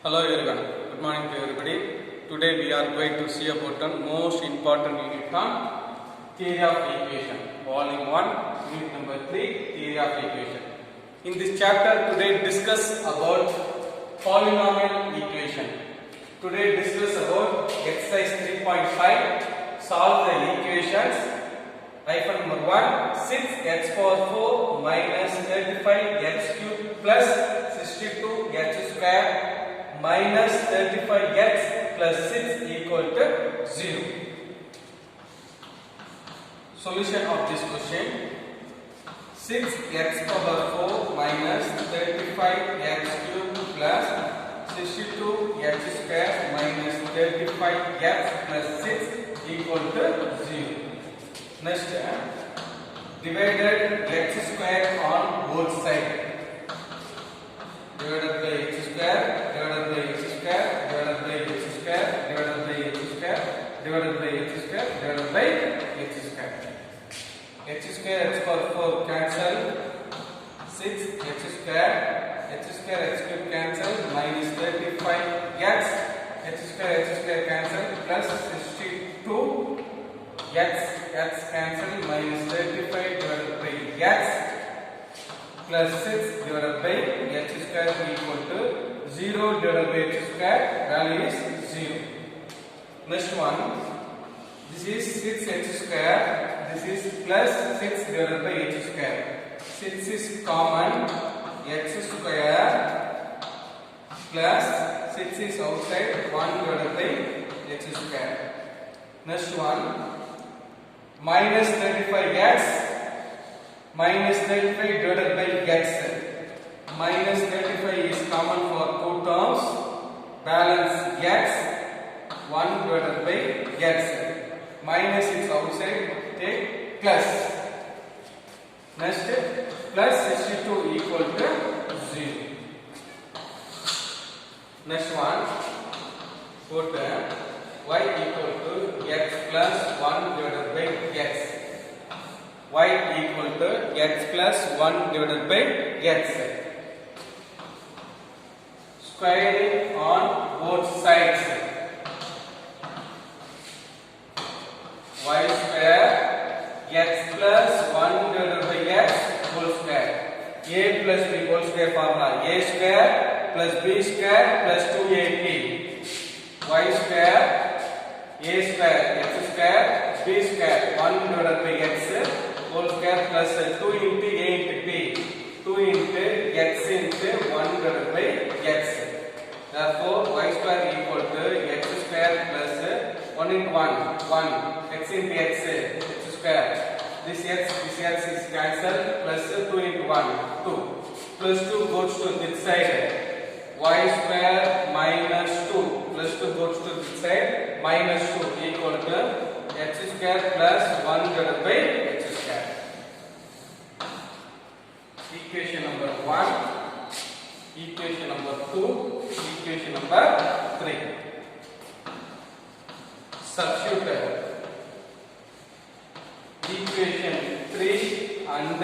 Hello everyone, good morning to everybody. Today we are going to see about the most important unit on theory of equation. Volume 1, unit number 3, theory of equation. In this chapter today discuss about polynomial equation. Today discuss about exercise 3.5, solve the equations. Hyphen number 1, 6x power 4 minus 35x cube plus 62x square minus 35x plus 6 equal to 0. Solution of this question: 6x power 4 minus 35x cube plus 62x square minus 35x plus 6 equal to 0. Next, divided x square on both sides. Divided by x square, divided by x square, divided by x square, divided by x square, divided by x square, divided by x square. X square x power 4 cancel. 6 x square x cube cancel minus 35x square cancel plus 62 x cancel minus 35 divided by x plus 6 divided by x square equal to 0 divided by x square, value is 0. Next one, this is 6x square, this is plus 6 divided by x square. 6 is common, x square plus 6 is outside, 1 divided by x square. Next one, minus 35x minus 35 divided by x. Minus 35 is common for two terms. Balance x. 1 divided by x. Minus is outside. Take plus. Next, plus 62 equal to 0. Next one, put y equal to x plus 1 divided by x. Y equal to x plus 1 divided by x. Squaring on both sides. Y square x plus 1 divided by x whole square. A plus b whole square formula. A square plus b square plus 2ab. Y square a square x square b square 1 divided by x whole square plus 2 into a into b, 2 into x into 1 divided by x. Therefore, y square equal to x square plus 1 into 1, x into x square. This x is cancelled, plus 2 into 1, 2. Plus 2 goes to this side, y square minus 2, plus 2 goes to this side, minus 2 equal to x square plus 1 divided by x square. Equation number 1, equation number 2, equation number 3. Substitute equation 3 and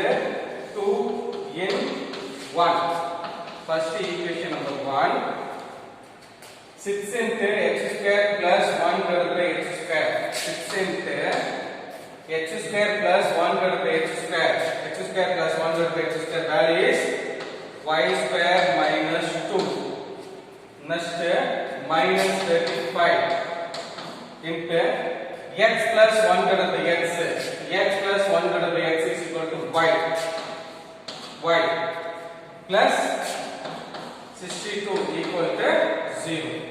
2 in 1. First equation number 1. 6 into x square plus 1 divided by x square. 6 into x square plus 1 divided by x square. X square plus 1 divided by x square, value is y square minus 2. Next, minus 35 into x plus 1 divided by x. X plus 1 divided by x is equal to y. Y plus 62 equal to 0.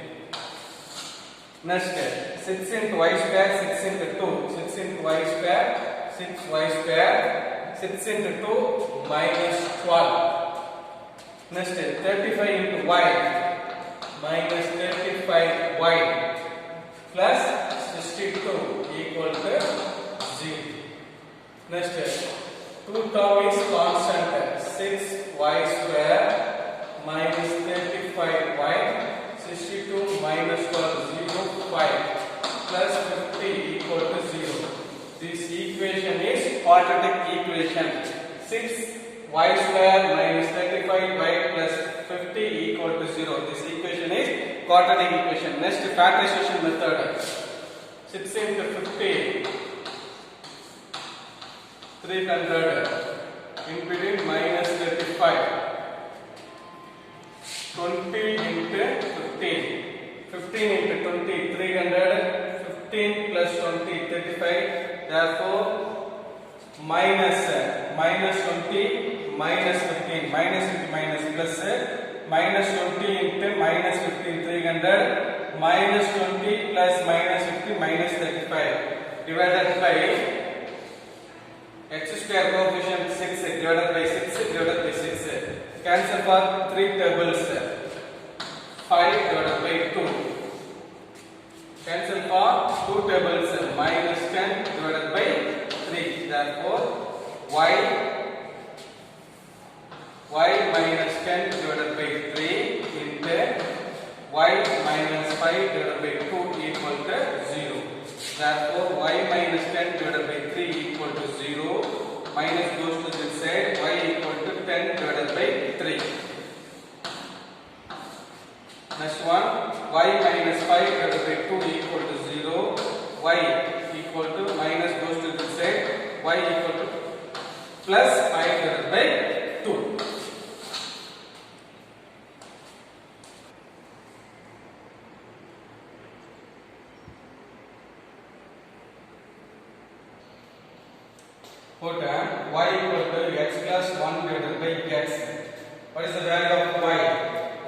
Next, 6 into y square, 6 into 2, 6 into y square, 6y square, 6 into 2 minus 12. Next, 35 into y minus 35y plus 62 equal to 0. Next, 2 term is constant, 6y square minus 35y 62 minus 12, 0, 5 plus 50 equal to 0. This equation is quadratic equation. 6y square minus 35y plus 50 equal to 0. This equation is quadratic equation. Next, factorization method. 6 into 50, 300, in between minus 35. 20 into 15. 15 into 20, 300. 15 plus 20, 35. Therefore, minus 20, minus 15. Minus into minus plus. Minus 20 into minus 15, 300. Minus 20 plus minus 50, minus 35. Divided by x square coefficient 6 divided by 6 divided by 6. Cancel for 3 tables. 5 divided by 2. Cancel for 2 tables. Minus 10 divided by 3. Therefore, y minus 10 divided by 3 into y minus 5 divided by 2 equal to 0. Therefore, y minus 10 divided by 3 equal to 0. Minus goes to this side. Y equal to 10 divided by 3. Next one, y minus 5 divided by 2 equal to 0. Y equal to minus goes to this side. Y equal to plus 5 divided by 2. Put y equal to x plus 1 divided by x. What is the value of y?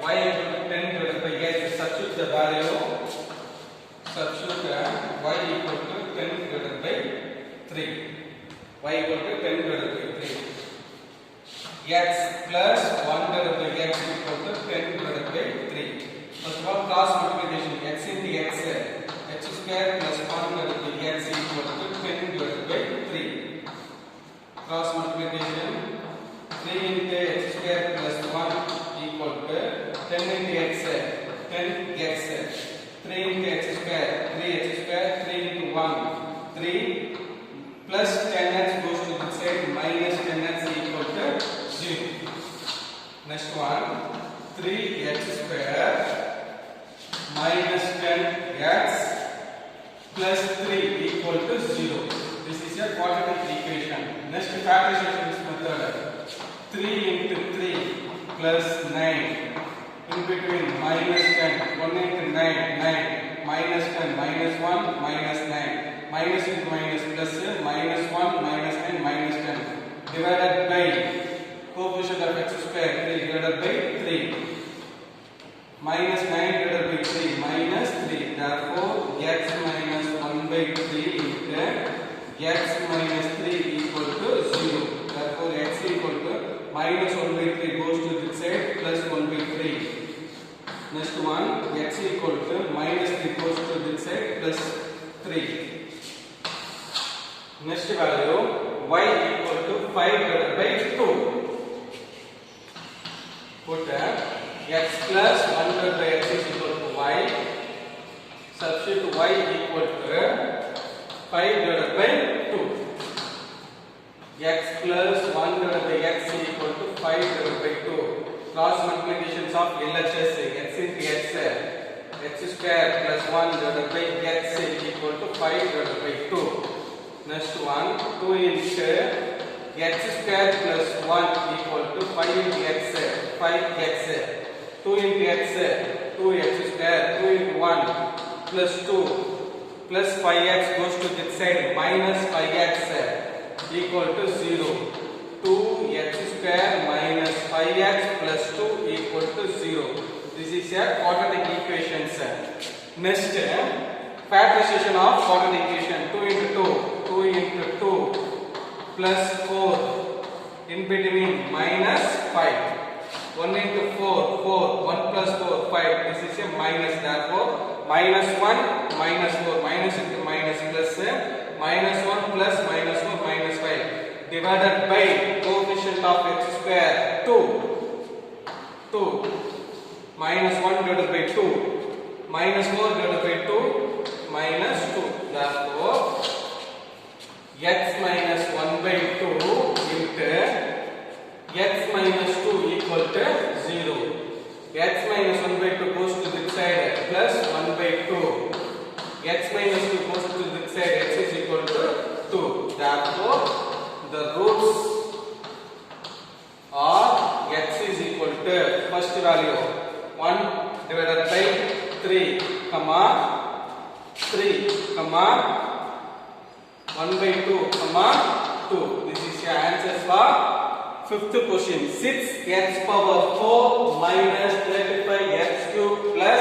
Y equal to 10 divided by x. Substitute the value. Substitute y equal to 10 divided by 3. Y equal to 10 divided by 3. X plus 1 divided by x equal to 10 divided by 3. First of all, cross multiplication. X into x. X square plus 1 divided by x equal to 10 divided by 3. Cross multiplication. 3 into x square plus 1 equal to 10 into x, 10x. 3 into x square, 3x square, 3 into 1, 3 plus 10x goes to the side, minus 10x equal to 0. Next one, 3x square minus 10x plus 3 equal to 0. This is a quadratic equation. Next, factorization method. 3 into 3 plus 9. In between minus 10. 1 into 9, 9. Minus 10, minus 1, minus 9. Minus into minus plus, minus 1, minus 9, minus 10. Divided by coefficient of x square, 3 divided by 3. Minus 9 divided by 3, minus 3. Therefore, x minus 1 by 3 into x minus 3 equal to 0. Therefore, x equal to minus 1 by 3 goes to this side, plus 1 by 3. Next one, x equal to minus 3 goes to this side, plus 3. Next value, y equal to 5 divided by 2. Put x plus 1 divided by x is equal to y. Substitute y equal to 5 divided by 2. X plus 1 divided by x equal to 5 divided by 2. Cross multiplications of LHS. X into x. X square plus 1 divided by x equal to 5 divided by 2. Next one, 2 into x square plus 1 equal to 5 into x. 5x. 2 into x. 2x square. 2 into 1 plus 2. Plus 5x goes to this side, minus 5x equal to 0. 2x square minus 5x plus 2 equal to 0. This is a quadratic equation. Next, factorization of quadratic equation. 2 into 2. 2 into 2 plus 4 in between minus 5. 1 into 4, 4, 1 plus 4, 5. This is a minus, therefore minus 1, minus 4, minus into minus plus, minus 1 plus minus 4, minus 5. Divided by coefficient of x square, 2. 2. Minus 1 divided by 2. Minus 4 divided by 2, minus 2. Therefore, x minus 1 by 2 into x minus 2 equal to 0. X minus 1 by 2 goes to this side, first value 1 divided by 3 comma 3 comma 1 by 2 comma 2. This is your answer for fifth question. 6x power 4 minus 35x cube plus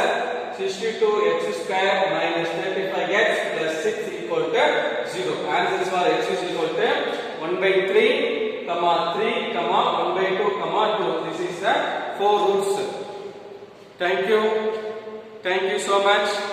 62x square minus 35x plus 6 equal to 0. Answers for x is equal to 1 by 3 comma 3 comma 1 by 2 comma 2. This is the 4 roots. Thank you so much.